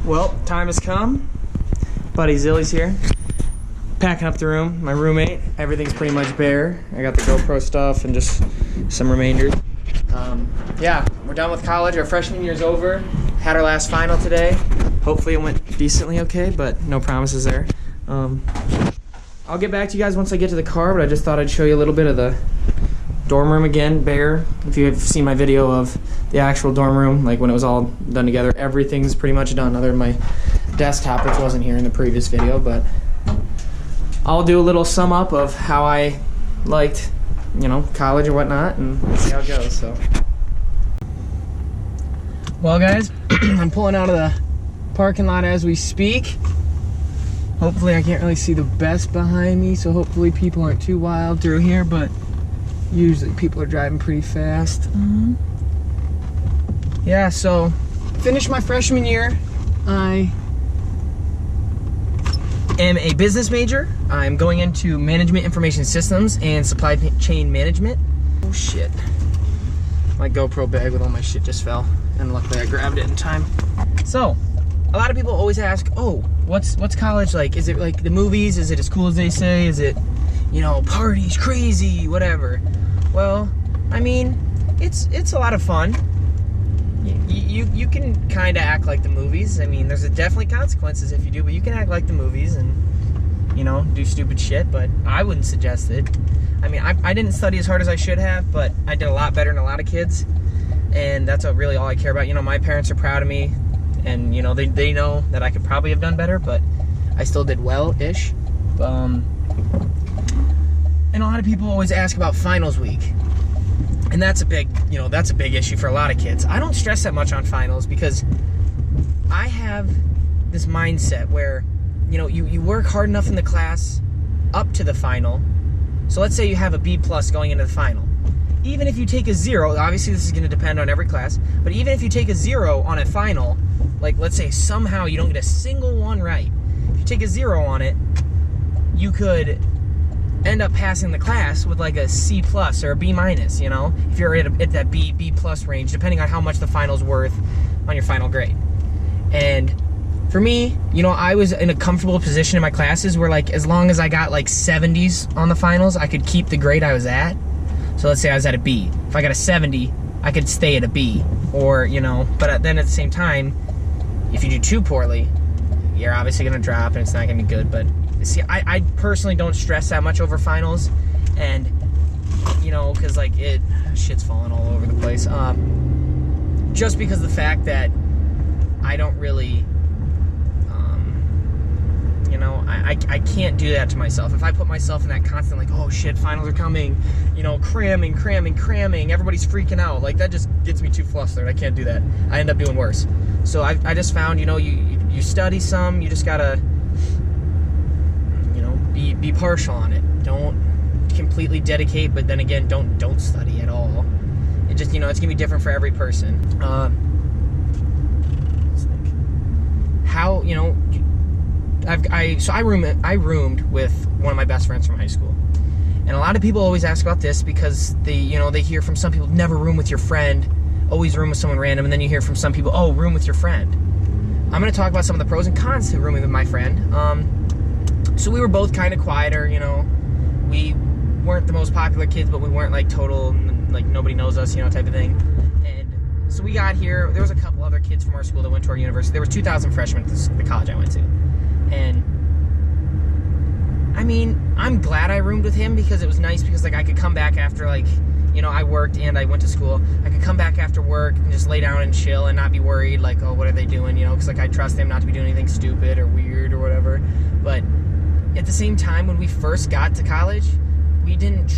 Well, time has come. Buddy Zilly's here. Packing up the room. My roommate. Everything's pretty much bare. I got the GoPro stuff and just some remainders. Yeah, we're done with college. Our freshman year's over. Had our last final today. Hopefully it went decently okay, but no promises there. I'll get back to you guys once I get to the car, but I just thought I'd show you a little bit of the dorm room again, bare. If you have seen my video of the actual dorm room, like when it was all done together, everything's pretty much done other than my desktop, which wasn't here in the previous video, but I'll do a little sum up of how I liked, college or whatnot, and see how it goes. So, well, guys, I'm pulling out of the parking lot as we speak. Hopefully I can't really see the best behind me, so hopefully people aren't too wild through here, but usually people are driving pretty fast. Yeah, so finished my freshman year. I am a business major. I'm going into management information systems and supply chain management. Oh shit. My GoPro bag with all my shit just fell, and luckily I grabbed it in time. So, a lot of people always ask, oh, what's college like? Is it like the movies? Is it as cool as they say? Is it, parties, crazy, whatever? Well, I mean, it's a lot of fun. You can kind of act like the movies. I mean, there's definitely consequences if you do, but you can act like the movies and, do stupid shit, but I wouldn't suggest it. I mean, I didn't study as hard as I should have, but I did a lot better than a lot of kids, and that's really all I care about. My parents are proud of me, and, they know that I could probably have done better, but I still did well-ish. And a lot of people always ask about finals week. And that's a big issue for a lot of kids. I don't stress that much on finals because I have this mindset where, you work hard enough in the class up to the final. So let's say you have a B+ going into the final. Even if you take a 0, obviously this is going to depend on every class, but even if you take a 0 on a final, like let's say somehow you don't get a single one right, if you take a 0 on it, you could end up passing the class with like a C+ or a B-, if you're at that B+ range, depending on how much the final's worth on your final grade. And for me, I was in a comfortable position in my classes where, like, as long as I got like 70s on the finals, I could keep the grade I was at. So let's say I was at a B. If I got a 70, I could stay at a B. Or, but then at the same time, if you do too poorly, you're obviously going to drop and it's not going to be good. But see, I personally don't stress that much over finals, and because like shit's falling all over the place. Just because of the fact that I don't really, I can't do that to myself. If I put myself in that constant like, oh shit, finals are coming, cramming, everybody's freaking out, like that just gets me too flustered. I can't do that. I end up doing worse. So I just found, you study some, you just gotta, be partial on it. Don't completely dedicate, but then again, don't study at all. It just, it's gonna be different for every person. How, I roomed with one of my best friends from high school, and a lot of people always ask about this because they hear from some people, never room with your friend, always room with someone random, and then you hear from some people, oh, room with your friend. I'm gonna talk about some of the pros and cons to rooming with my friend. So we were both kind of quieter, we weren't the most popular kids, but we weren't like total, like nobody knows us, type of thing. And so we got here, there was a couple other kids from our school that went to our university. There was 2,000 freshmen at the college I went to. And I mean, I'm glad I roomed with him because it was nice because like I could come back after like, I worked and I went to school. I could come back after work and just lay down and chill and not be worried like, oh, what are they doing, because like I trust them not to be doing anything stupid or weird or whatever. But at the same time, when we first got to college, we didn't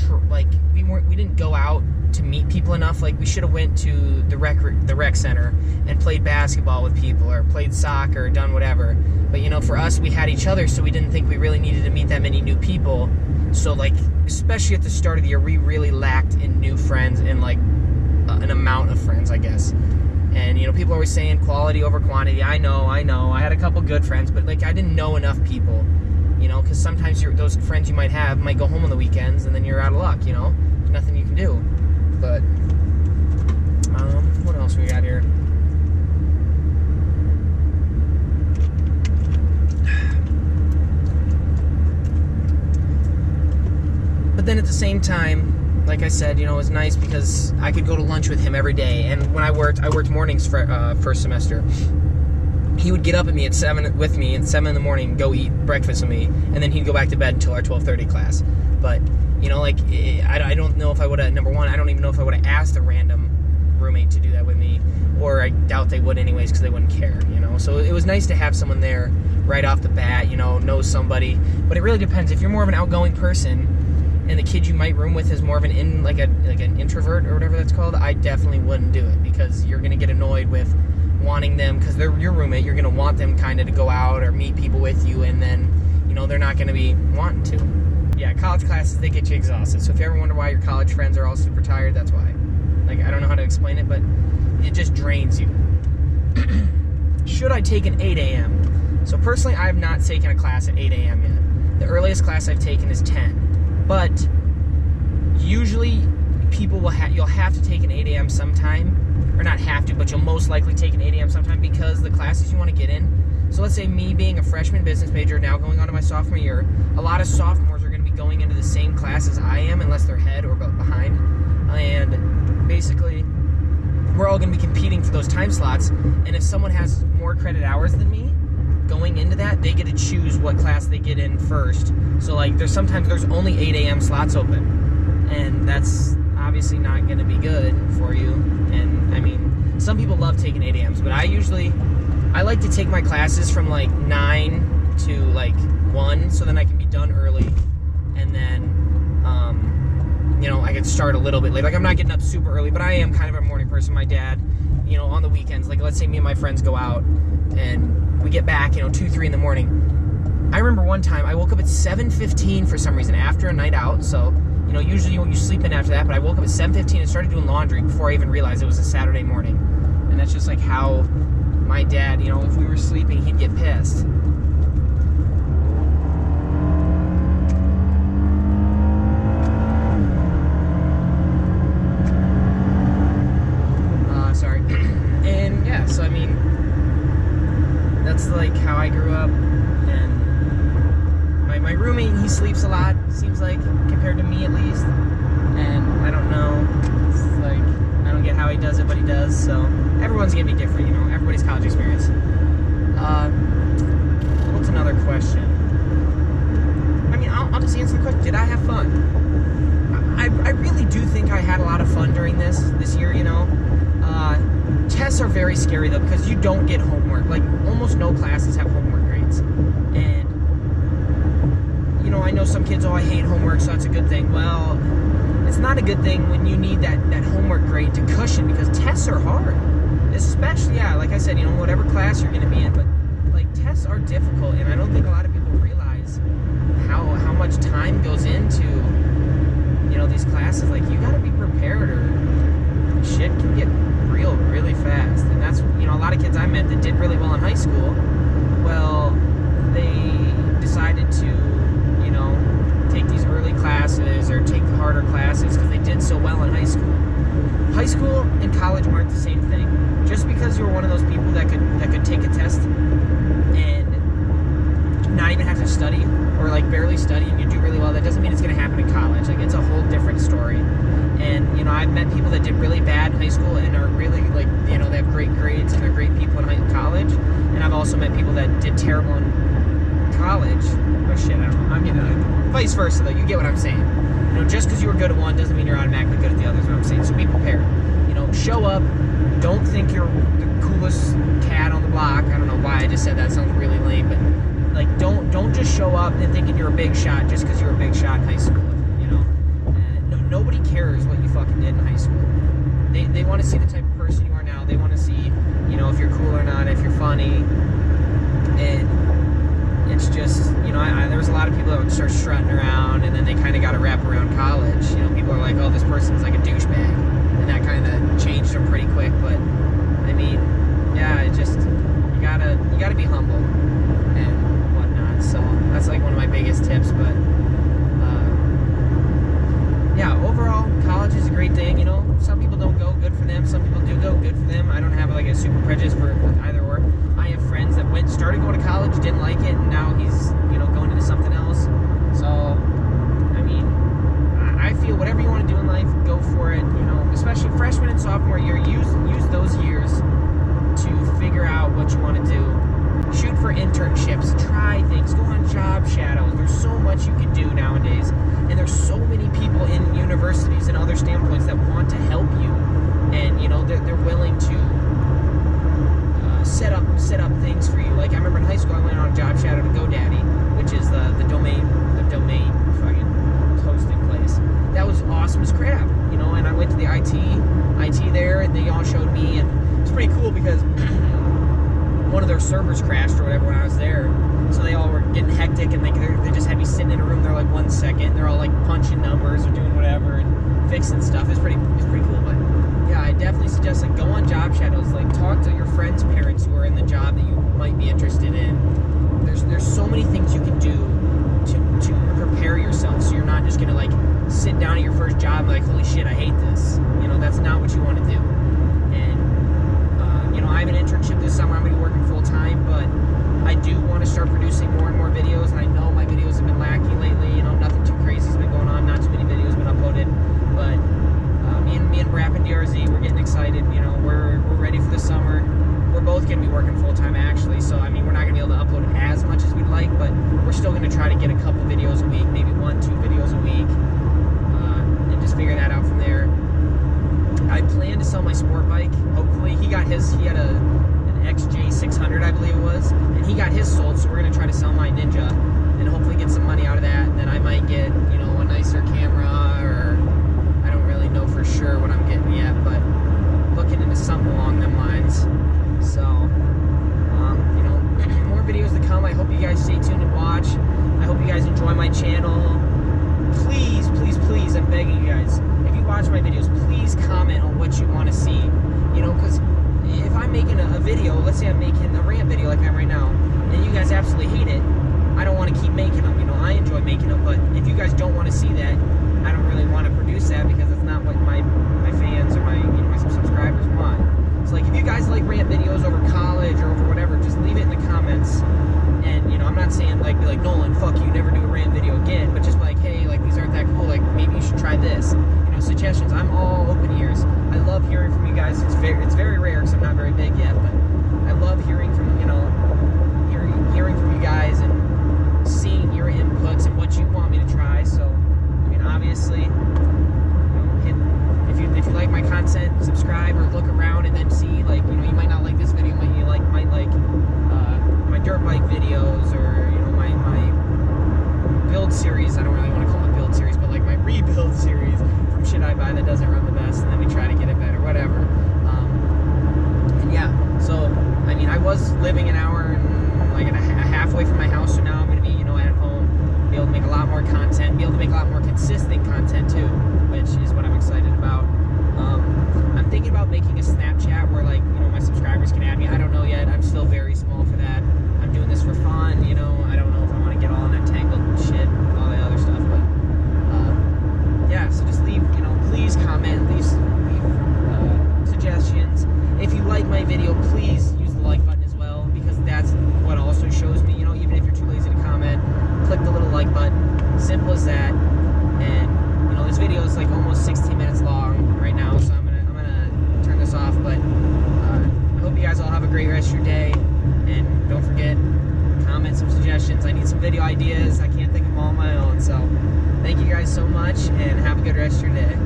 go out to meet people enough. Like we should have went to the rec center and played basketball with people or played soccer or done whatever. But for us, we had each other, so we didn't think we really needed to meet that many new people. So like, especially at the start of the year, we really lacked in new friends and like an amount of friends, I guess. And people are always saying quality over quantity. I know. I had a couple good friends, but like I didn't know enough people. Because sometimes those friends you might have might go home on the weekends, and then you're out of luck. There's nothing you can do. But what else we got here? same time, like I said, you know, it was nice because I could go to lunch with him every day. And when I worked mornings for first semester. He would get up at me at 7 in the morning and go eat breakfast with me, and then he'd go back to bed until our 12:30 class. But, you know, like, I don't know if I would have, number one, I don't even know if I would have asked a random roommate to do that with me, or I doubt they would anyways because they wouldn't care, you know. So it was nice to have someone there right off the bat, you know somebody. But it really depends. If you're more of an outgoing person and the kid you might room with is more of an an introvert or whatever that's called, I definitely wouldn't do it, because you're going to get annoyed with wanting them, because they're your roommate, you're going to want them kind of to go out or meet people with you, and then, you know, they're not going to be wanting to. Yeah, college classes, they get you exhausted. So if you ever wonder why your college friends are all super tired, that's why. Like, I don't know how to explain it, but it just drains you. Should I take an 8 a.m.? So personally, I have not taken a class at 8 a.m. yet. The earliest class I've taken is 10. But usually people you'll have to take an 8 a.m. sometime. Or not have to, but you'll most likely take an 8 a.m. sometime, because the classes you want to get in. So let's say me being a freshman business major, now going on to my sophomore year, a lot of sophomores are going to be going into the same class as I am, unless they're ahead or behind. And basically, we're all going to be competing for those time slots. And if someone has more credit hours than me, going into that, they get to choose what class they get in first. So like, there's only 8 a.m. slots open, and that's obviously not going to be good for you. And I mean, some people love taking 8 a.m.s, but I like to take my classes from like 9 to like 1, so then I can be done early, and then you know, I could start a little bit late. Like, I'm not getting up super early, but I am kind of a morning person. My dad, you know, on the weekends, like, let's say me and my friends go out and we get back, you know, 2, 3 in the morning. I remember one time I woke up at 7:15 for some reason after a night out. So, you know, usually you sleep in after that, but I woke up at 7:15 and started doing laundry before I even realized it was a Saturday morning. And that's just like how my dad, you know, if we were sleeping, he'd get pissed. Sorry. And yeah, so I mean, that's like how I grew up. And my roommate, he sleeps a lot, seems like, compared to me at least. And I don't know, it's like, I don't get how he does it, but he does. So everyone's gonna be different, you know, everybody's college experience. What's another question? I mean, I'll just answer the question. Did I have fun? I really do think I had a lot of fun during this year, you know. Tests are very scary though, because you don't get homework. Like, almost no classes have homework grades. And, you know, I know some kids, oh, I hate homework, so that's a good thing. Well, it's not a good thing when you need that homework grade to cushion, because tests are hard. Especially, yeah, like I said, you know, whatever class you're going to be in, but, like, tests are difficult, and I don't think a lot of people realize how much time goes into, you know, these classes. Like, you got to be prepared, or shit can get real really fast. And that's, you know, a lot of kids I met that did really well in high school, well, they decided to, you know, take these early classes or take the harder classes because they did so well in high school. High school and college aren't the same thing. Just because you're one of those people that could take a test and not even have to study, or like barely study, and you do really well, that doesn't mean it's going to happen in college. Like, it's a whole different story. And, you know, I've met people that did really bad in high school and are really, like, you know, they have great grades and they're great people in college. And I've also met people that did terrible in college. Oh, shit, I don't know. I'm getting vice versa, though. You get what I'm saying. You know, just because you were good at one doesn't mean you're automatically good at the other, is what I'm saying. So be prepared. You know, show up. Don't think you're the coolest cat on the block. I don't know why I just said that. It sounds really lame, but, like, don't just show up and thinking you're a big shot just because you're a big shot in high school. Nobody cares what you fucking did in high school. They want to see the type of person you are now. They want to see, you know, if you're cool or not, if you're funny. And it's just, you know, there was a lot of people that would start strutting around, and then they kind of got to wrap around college. You know, people are like, oh, this person's like a douchebag. And that kind of changed them pretty quick. But, I mean, yeah, it just, you gotta be humble and whatnot. So that's like one of my biggest tips. But yeah, overall, college is a great thing, you know. Some people don't go, good for them. Some people do go, good for them. I don't have, like, a super prejudice for either or. I have friends that started going to college, didn't like it, and now he's, you know, going into something else. So, I mean, I feel whatever you want to do in life, go for it. You know, especially freshman and sophomore year, use those years to figure out what you want to do. Shoot for internships, try things, go on job shadows. There's so much you can do nowadays, and there's so many people in universities and other standpoints that want to help you, and you know they're willing to set up things for you. Like I remember in high school, I went on a job shadow to GoDaddy, which is the domain fucking hosting place. That was awesome as crap, you know. And I went to the IT there, and they all showed me, and it's pretty cool because one of their servers crashed or whatever when I was there, so they all were getting hectic, and they just had me sitting in a room there like 1 second. They're all like punching numbers or doing whatever and fixing stuff. It's pretty cool. But yeah, I definitely suggest like go on job shadows, like talk to your friends' parents who are in the job that you might be interested in. There's so many things you can do to prepare yourself, so you're not just gonna like sit down at your first job and like, holy shit, I hate this. You know, that's not what you want to do. And you know, I have an internship this summer. I'm gonna be working full time, but I do want to start producing more and more videos, and I know my videos have been lacking lately. You know, nothing too crazy has been going on, not too many videos been uploaded, but me and Brap and DRZ, we're getting excited. You know, we're ready for the summer. We're both going to be working full time actually, so I mean, we're not going to be able to upload as much as we'd like, but we're still going to try to get a couple videos a week, maybe 1-2 videos a week, and just figure that out from there. I plan to sell my sport bike. Hopefully, he had an XJ600, I believe it was, and he got his sold, so we're going to try to sell my Ninja and hopefully get some money out of that. And then I might get, you know, a nicer camera, or I don't really know for sure what I'm getting yet, but looking into something along them lines. So, you know, more videos to come. I hope you guys stay tuned and watch. I hope you guys enjoy my channel. Please, please, please, I'm begging you guys, if you watch my videos, please comment on what you want to see. You know, because if I'm making a video, let's say I'm making a rant video like I am right now, and you guys absolutely hate it, I don't want to keep making them. You know, I enjoy making them, but if you guys don't want to see that, I don't really want to produce that, because it's not what my fans or my subscribers want. So like, if you guys like rant videos over college or over whatever, just leave it in the comments. And you know, I'm not saying like be like, Nolan, fuck you, never do a rant video again, but just like, hey, like these aren't that cool, like maybe you should try this. You know, suggestions. I'm all open ears. I love hearing from you guys. It's very rare because I'm not very big yet, but I love hearing from hearing from you guys and seeing your inputs and what you want me to try. So I mean, obviously, if you like my content, subscribe or look around and then see, like, you know, you might not like this video, might like my dirt bike videos, or you know, my build series. I don't really want to call it a build series, but like my rebuild series from shit I buy that doesn't run the best, and then we try to get it better, whatever. And yeah, so I mean, I was living an hour and like a half away from my house, so now I'm gonna be, you know, at home, be able to make a lot more content, be able to make a lot more consistent content too, which is what I'm excited about. I'm thinking about making a Snapchat where, like, you know, my subscribers can add me. I don't know yet. I'm still very small for that. I'm doing this for fun, you know. I don't know if I want to get all in that tangled shit, all that other stuff, but yeah. So just leave, you know, please comment, leave suggestions. If you like my video, please use the like button as well, because that's what also shows me, you know, even if you're too lazy to comment, click the little like button. Simple as that. And you know, this video is like almost 16 minutes long right now, so I'm gonna turn this off. But I hope you guys all have a great rest of your day, and don't forget, comment some suggestions. I need some video ideas. I can't think of them all on my own. So thank you guys so much, and have a good rest of your day.